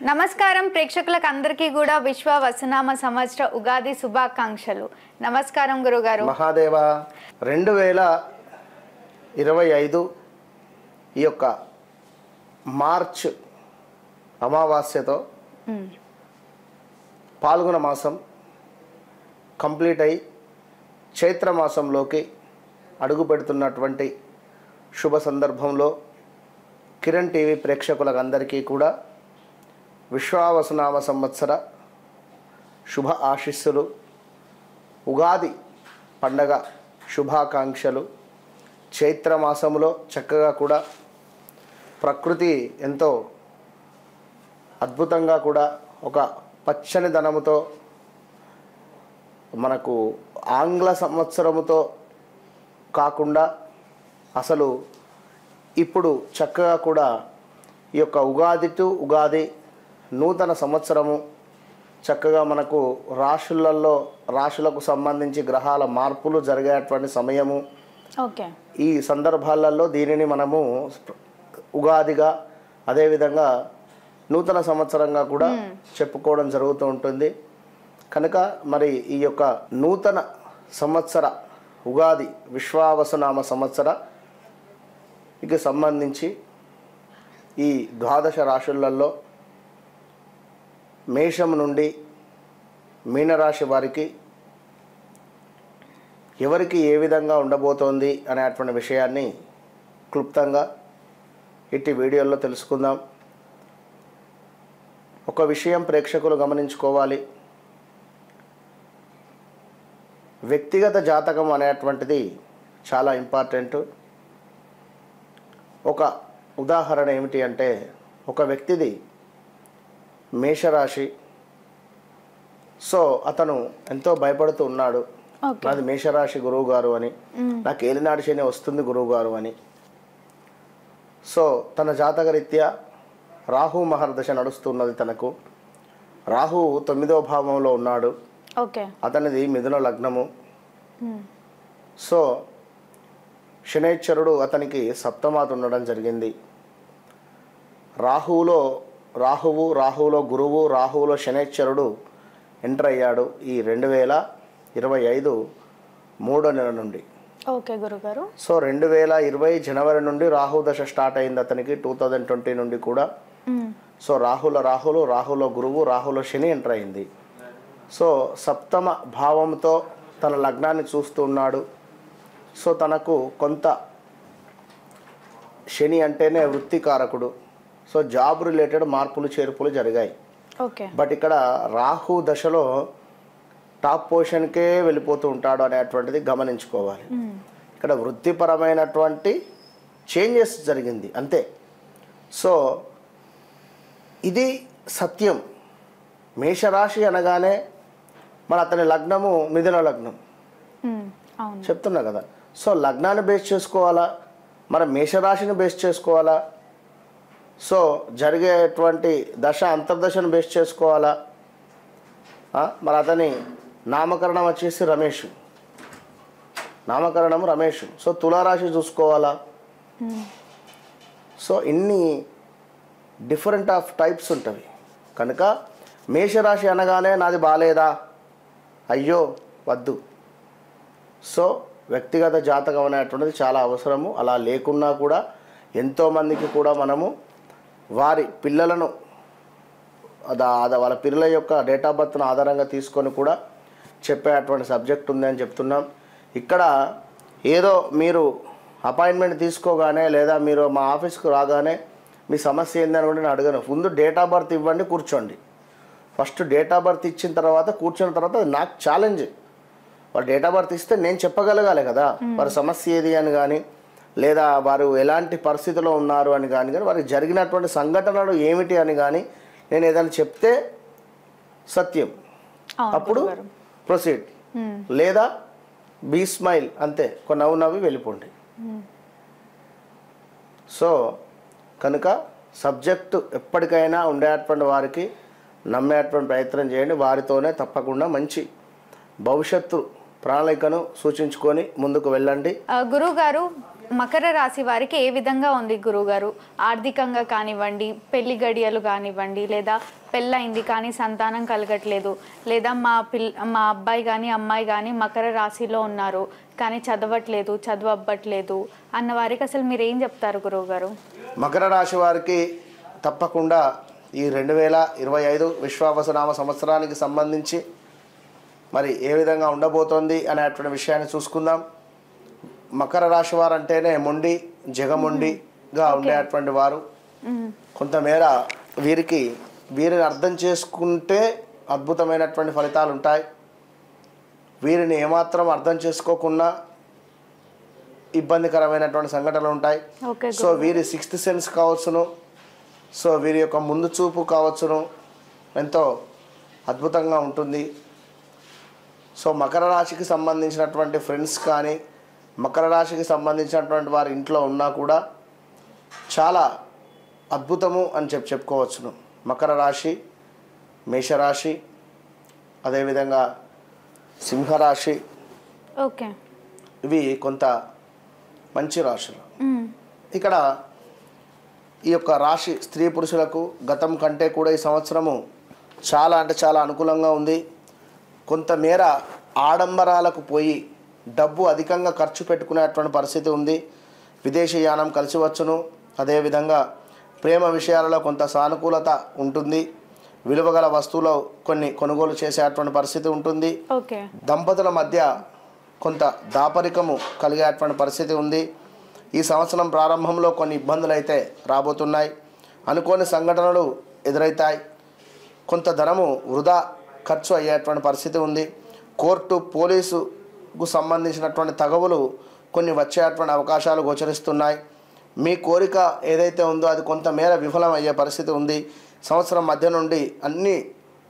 నమస్కారం ప్రేక్షకులకు అందరికీ కూడా విశ్వ వసనామ సంవత్సర ఉగాది శుభాకాంక్షలు. నమస్కారం గురుగారు. మహాదేవ 2025 ఈ యొక్క మార్చ్ అమావాస్యతో పాల్గొన మాసం కంప్లీట్ అయి చైత్ర మాసంలోకి అడుగు పెడుతున్నటువంటి శుభ సందర్భంలో కిరణ్ టీవీ ప్రేక్షకులకు అందరికీ కూడా విశ్వావసనామ సంవత్సర శుభ ఆశీస్సులు, ఉగాది పండగ శుభాకాంక్షలు. చైత్రమాసంలో చక్కగా కూడా ప్రకృతి ఎంతో అద్భుతంగా కూడా ఒక పచ్చని ధనముతో మనకు ఆంగ్ల సంవత్సరముతో కాకుండా అసలు ఇప్పుడు చక్కగా కూడా ఈ యొక్క ఉగాది టు ఉగాది నూతన సంవత్సరము చక్కగా మనకు రాశులకు సంబంధించి గ్రహాల మార్పులు జరిగేటువంటి సమయము. ఈ సందర్భాలలో దీనిని మనము ఉగాదిగా అదేవిధంగా నూతన సంవత్సరంగా కూడా చెప్పుకోవడం జరుగుతూ ఉంటుంది. కనుక మరి ఈ యొక్క నూతన సంవత్సర ఉగాది విశ్వావసనామ సంవత్సర ఇక సంబంధించి ఈ ద్వాదశ రాశులలో మేషం నుండి మీనరాశి వారికి ఎవరికి ఏ విధంగా ఉండబోతోంది అనేటువంటి విషయాన్ని క్లుప్తంగా ఇట్టి వీడియోలో తెలుసుకుందాం. ఒక విషయం ప్రేక్షకులు గమనించుకోవాలి. వ్యక్తిగత జాతకం అనేటువంటిది చాలా ఇంపార్టెంట్. ఒక ఉదాహరణ ఏమిటి అంటే, ఒక వ్యక్తిది మేషరాశి. సో అతను ఎంతో భయపడుతూ ఉన్నాడు, నాది మేషరాశి గురువు గారు అని, నాకు ఏలినాడు శని వస్తుంది గురువు గారు అని. సో తన జాతకరీత్యా రాహు మహర్దశ నడుస్తున్నది. తనకు రాహు 9వ భావంలో ఉన్నాడు. అతనిది మిథున లగ్నము. సో శనైశ్వరుడు అతనికి సప్తమాత ఉండడం జరిగింది. రాహువులో గురువు, రాహువులో శనైశ్వరుడు ఎంటర్ అయ్యాడు ఈ 2025 3వ నెల నుండి. సో 2020 జనవరి నుండి రాహు దశ స్టార్ట్ అయింది అతనికి. 2020 నుండి కూడా. సో రాహులో గురువు, రాహులో శని ఎంటర్ అయింది. సో సప్తమ భావంతో తన లగ్నాన్ని చూస్తూ ఉన్నాడు. సో తనకు కొంత శని అంటేనే వృత్తికారకుడు. సో జాబ్ రిలేటెడ్ మార్పులు చేర్పులు జరిగాయి. బట్ ఇక్కడ రాహు దశలో టాప్ పొజిషన్కే వెళ్ళిపోతూ ఉంటాడు అనేటువంటిది గమనించుకోవాలి. ఇక్కడ వృత్తిపరమైనటువంటి చేంజెస్ జరిగింది అంతే. సో ఇది సత్యం. మేషరాశి అనగానే మన అతని లగ్నము మిథున లగ్నం చెప్తున్నా కదా. సో లగ్నాన్ని బేస్ చేసుకోవాలా, మన మేషరాశిని బేస్ చేసుకోవాలా, సో జరిగేటువంటి దశ అంతర్దశను బేస్ చేసుకోవాలా. మరి అతని నామకరణం వచ్చేసి రమేష్, నామకరణము రమేష్. సో తులారాశి చూసుకోవాలా. సో ఇన్ని డిఫరెంట్ ఆఫ్ టైప్స్ ఉంటుంది. కనుక మేషరాశి అనగానే నాది బాలేదా, అయ్యో వద్దు. సో వ్యక్తిగత జాతకం అనేటువంటిది చాలా అవసరము. అలా లేకున్నా కూడా ఎంతోమందికి కూడా మనము వారి పిల్లలను వాళ్ళ పిల్లల యొక్క డేట్ ఆఫ్ బర్త్ను ఆధారంగా తీసుకొని కూడా చెప్పేటువంటి సబ్జెక్ట్ ఉందని చెప్తున్నాం. ఇక్కడ ఏదో మీరు అపాయింట్మెంట్ తీసుకోగానే లేదా మీరు మా ఆఫీస్కి రాగానే మీ సమస్య ఏందని కూడా నేను అడగను. ముందు డేట్ ఆఫ్ బర్త్ ఇవ్వండి, కూర్చోండి. ఫస్ట్ డేట్ ఆఫ్ బర్త్ ఇచ్చిన తర్వాత కూర్చున్న తర్వాత నాకు ఛాలెంజ్. వారు డేట్ ఆఫ్ బర్త్ ఇస్తే నేను చెప్పగలగాలి కదా వారి సమస్య ఏది అని కానీ, లేదా వారు ఎలాంటి పరిస్థితిలో ఉన్నారు అని కానీ వారికి జరిగినటువంటి సంఘటనలు ఏమిటి అని కానీ నేను ఏదైనా చెప్తే సత్యం, అప్పుడు ప్రొసీడ్. లేదా బీ స్మైల్, అంతే, ఒక నవ్వు నవ్వి వెళ్ళిపోండి. సో కనుక సబ్జెక్టు ఎప్పటికైనా ఉండేటువంటి వారికి నమ్మేటువంటి ప్రయత్నం చేయండి. వారితోనే తప్పకుండా మంచి భవిష్యత్తు ప్రణాళికను సూచించుకొని ముందుకు వెళ్ళండి. గురువుగారు, మకర రాశి వారికి ఏ విధంగా ఉంది గురువుగారు? ఆర్థికంగా కానివ్వండి, పెళ్లి గడియలు కానివ్వండి, లేదా పెళ్ళయింది కానీ సంతానం కలగట్లేదు, లేదా మా అబ్బాయి కానీ అమ్మాయి కానీ మకర రాశిలో ఉన్నారు కానీ చదవట్లేదు, చదువు అవ్వట్లేదు అన్న వారికి అసలు మీరు ఏం చెప్తారు గురువుగారు? మకర రాశి వారికి తప్పకుండా ఈ 2025 విశ్వావసనామ సంవత్సరానికి సంబంధించి మరి ఏ విధంగా ఉండబోతోంది అనేటువంటి విషయాన్ని చూసుకుందాం. మకర రాశి వారు అంటేనే మొండి జగమొండిగా ఉండేటువంటి వారు. కొంతమేర వీరిని అర్థం చేసుకుంటే అద్భుతమైనటువంటి ఫలితాలు ఉంటాయి. వీరిని ఏమాత్రం అర్థం చేసుకోకుండా ఇబ్బందికరమైనటువంటి సంఘటనలు ఉంటాయి. సో వీరి 6th సెన్స్ కావచ్చును, సో వీరి యొక్క ముందు చూపు కావచ్చును ఎంతో అద్భుతంగా ఉంటుంది. సో మకర రాశికి సంబంధించినటువంటి ఫ్రెండ్స్ కానీ మకర రాశికి సంబంధించినటువంటి వారి ఇంట్లో ఉన్నా కూడా చాలా అద్భుతము అని చెప్పుకోవచ్చును. మకర రాశి, మేషరాశి, అదేవిధంగా సింహరాశి, ఓకే, ఇవి కొంత మంచి రాశులు. ఇక్కడ ఈ యొక్క రాశి స్త్రీ పురుషులకు గతం కంటే కూడా ఈ సంవత్సరము చాలా అంటే చాలా అనుకూలంగా ఉంది. కొంతమేర ఆడంబరాలకు పోయి డబ్బు అధికంగా ఖర్చు పెట్టుకునేటువంటి పరిస్థితి ఉంది. విదేశీ యానం కలిసి వచ్చును. అదేవిధంగా ప్రేమ విషయాలలో కొంత సానుకూలత ఉంటుంది. విలువగల వస్తువులు కొన్ని కొనుగోలు చేసేటువంటి పరిస్థితి ఉంటుంది. దంపతుల మధ్య కొంత దాపరికము కలిగేటువంటి పరిస్థితి ఉంది. ఈ సంవత్సరం ప్రారంభంలో కొన్ని ఇబ్బందులు అయితే రాబోతున్నాయి. అనుకోని సంఘటనలు ఎదురవుతాయి. కొంత ధనము వృధా ఖర్చు అయ్యేటువంటి పరిస్థితి ఉంది. కోర్టు పోలీసుకు సంబంధించినటువంటి తగవులు కొన్ని వచ్చేటువంటి అవకాశాలు గోచరిస్తున్నాయి. మీ కోరిక ఏదైతే ఉందో అది కొంతమేర విఫలం అయ్యే పరిస్థితి ఉంది. సంవత్సరం మధ్య నుండి అన్ని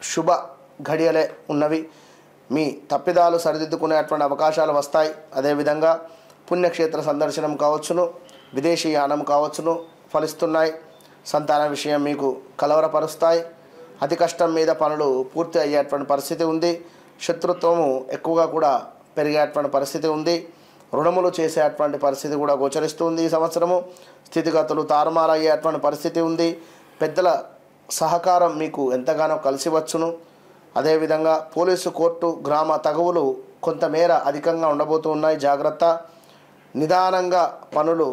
శుభ ఘడియలే ఉన్నవి. మీ తప్పిదాలు సరిదిద్దుకునేటువంటి అవకాశాలు వస్తాయి. అదేవిధంగా పుణ్యక్షేత్ర సందర్శనం కావచ్చును, విదేశీ యానం కావచ్చును ఫలిస్తున్నాయి. సంతాన విషయం మీకు కలవరపరుస్తాయి. అతి కష్టం మీద పనులు పూర్తి అయ్యేటువంటి పరిస్థితి ఉంది. శత్రుత్వము ఎక్కువగా కూడా పెరిగేటువంటి పరిస్థితి ఉంది. రుణములు చేసేటువంటి పరిస్థితి కూడా గోచరిస్తుంది. ఈ సంవత్సరము స్థితిగతులు తారుమారు అయ్యేటువంటి పరిస్థితి ఉంది. పెద్దల సహకారం మీకు ఎంతగానో కలిసి వచ్చును. అదేవిధంగా పోలీసు, కోర్టు, గ్రామ తగవులు కొంతమేర అధికంగా ఉండబోతూ ఉన్నాయి. జాగ్రత్త. నిదానంగా పనులు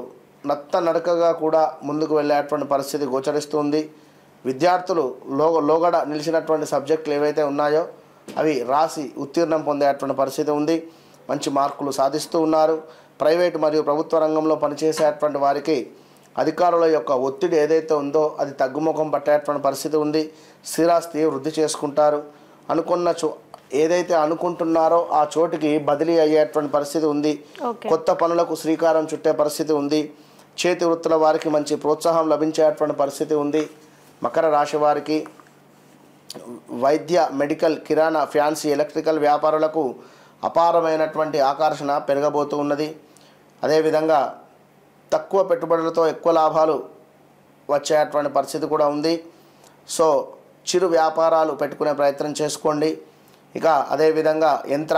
నడకగా కూడా ముందుకు వెళ్ళేటువంటి పరిస్థితి గోచరిస్తుంది. విద్యార్థులు లోగడ నిలిచినటువంటి సబ్జెక్టులు ఏవైతే ఉన్నాయో అవి రాసి ఉత్తీర్ణం పొందేటువంటి పరిస్థితి ఉంది. మంచి మార్కులు సాధిస్తూ ఉన్నారు. ప్రైవేటు మరియు ప్రభుత్వ రంగంలో పనిచేసేటువంటి వారికి అధికారుల యొక్క ఒత్తిడి ఏదైతే ఉందో అది తగ్గుముఖం పట్టేటువంటి పరిస్థితి ఉంది. స్థిరాస్తి వృద్ధి చేసుకుంటారు. ఏదైతే అనుకుంటున్నారో ఆ చోటికి బదిలీ అయ్యేటువంటి పరిస్థితి ఉంది. కొత్త పనులకు శ్రీకారం చుట్టే పరిస్థితి ఉంది. చేతి వృత్తుల వారికి మంచి ప్రోత్సాహం లభించేటువంటి పరిస్థితి ఉంది. మకర రాశి వారికి వైద్య, మెడికల్, కిరాణా, ఫ్యాన్సీ, ఎలక్ట్రికల్ వ్యాపారులకు అపారమైనటువంటి ఆకర్షణ పెరగబోతూ ఉన్నది. అదేవిధంగా తక్కువ పెట్టుబడులతో ఎక్కువ లాభాలు వచ్చేటువంటి పరిస్థితి కూడా ఉంది. సో చిరు వ్యాపారాలు పెట్టుకునే ప్రయత్నం చేసుకోండి. ఇక అదేవిధంగా యంత్ర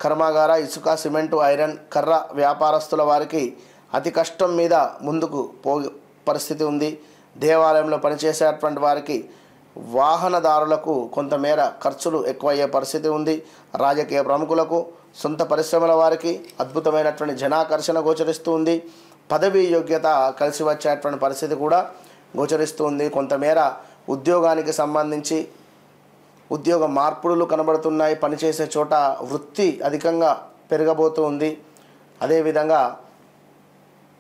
కర్మాగార, ఇసుక, సిమెంటు, ఐరన్, కర్ర వ్యాపారస్తుల వారికి అతి కష్టం మీద ముందుకు పరిస్థితి ఉంది. దేవాలయంలో పనిచేసేటువంటి వారికి, వాహనదారులకు కొంతమేర ఖర్చులు ఎక్కువయ్యే పరిస్థితి ఉంది. రాజకీయ ప్రముఖులకు, సొంత పరిశ్రమల వారికి అద్భుతమైనటువంటి జనాకర్షణ గోచరిస్తూ ఉంది. పదవీ యోగ్యత కలిసి వచ్చేటువంటి పరిస్థితి కూడా గోచరిస్తూ ఉంది. కొంతమేర ఉద్యోగానికి సంబంధించి ఉద్యోగ మార్పులు కనబడుతున్నాయి. పనిచేసే చోట వృత్తి అధికంగా పెరగబోతూ ఉంది. అదేవిధంగా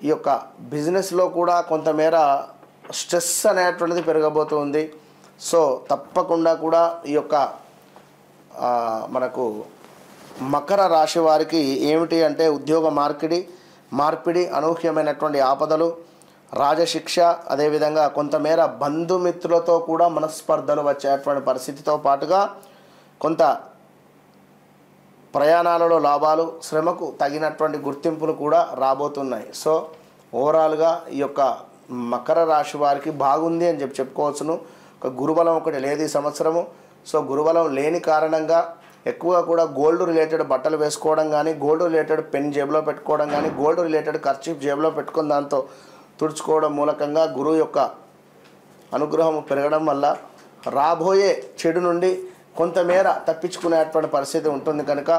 ఈ యొక్క బిజినెస్లో కూడా కొంతమేర స్ట్రెస్ అనేటువంటిది పెరగబోతూ ఉంది. సో తప్పకుండా కూడా ఈ యొక్క మనకు మకర రాశి వారికి ఏమిటి అంటే ఉద్యోగ మార్పిడి, అనూహ్యమైనటువంటి ఆపదలు, రాజశిక్ష, అదేవిధంగా కొంతమేర బంధుమిత్రులతో కూడా మనస్పర్ధలు వచ్చేటువంటి పరిస్థితితో పాటుగా కొంత ప్రయాణాలలో లాభాలు, శ్రమకు తగినటువంటి గుర్తింపులు కూడా రాబోతున్నాయి. సో ఓవరాల్గా ఈ యొక్క మకర రాశి వారికి బాగుంది అని చెప్పుకోవచ్చును. ఒక గురుబలం ఒకటి లేదు ఈ సంవత్సరము. సో గురుబలం లేని కారణంగా ఎక్కువగా కూడా గోల్డ్ రిలేటెడ్ బట్టలు వేసుకోవడం కానీ, గోల్డ్ రిలేటెడ్ పెన్ జేబులో పెట్టుకోవడం కానీ, గోల్డ్ రిలేటెడ్ కర్చీఫ్ జేబులో పెట్టుకుని దాంతో తుడుచుకోవడం మూలకంగా గురువు యొక్క అనుగ్రహం పెరగడం వల్ల రాబోయే చెడు నుండి కొంతమేర తప్పించుకునేటువంటి పరిస్థితి ఉంటుంది. కనుక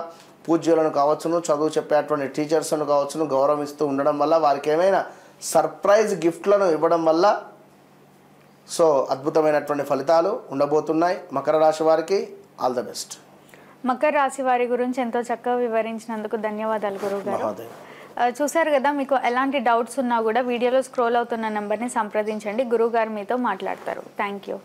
పూజ్యులను కావచ్చును, చదువు చెప్పేటువంటి టీచర్స్ను కావచ్చును గౌరవిస్తూ ఉండడం వల్ల, వారికి ఏమైనా సర్ప్రైజ్ గిఫ్ట్లను ఇవ్వడం వల్ల సో అద్భుతమైనటువంటి ఫలితాలు ఉండబోతున్నాయి. మకర రాశి వారికి ఆల్ ద బెస్ట్. మకర రాశి వారి గురించి ఎంతో చక్కగా వివరించినందుకు ధన్యవాదాలు గురువుగారు. చూసారు కదా, మీకు ఎలాంటి డౌట్స్ ఉన్నా కూడా వీడియోలో స్క్రోల్ అవుతున్న నెంబర్ని సంప్రదించండి. గురువుగారు మీతో మాట్లాడతారు. Thank you.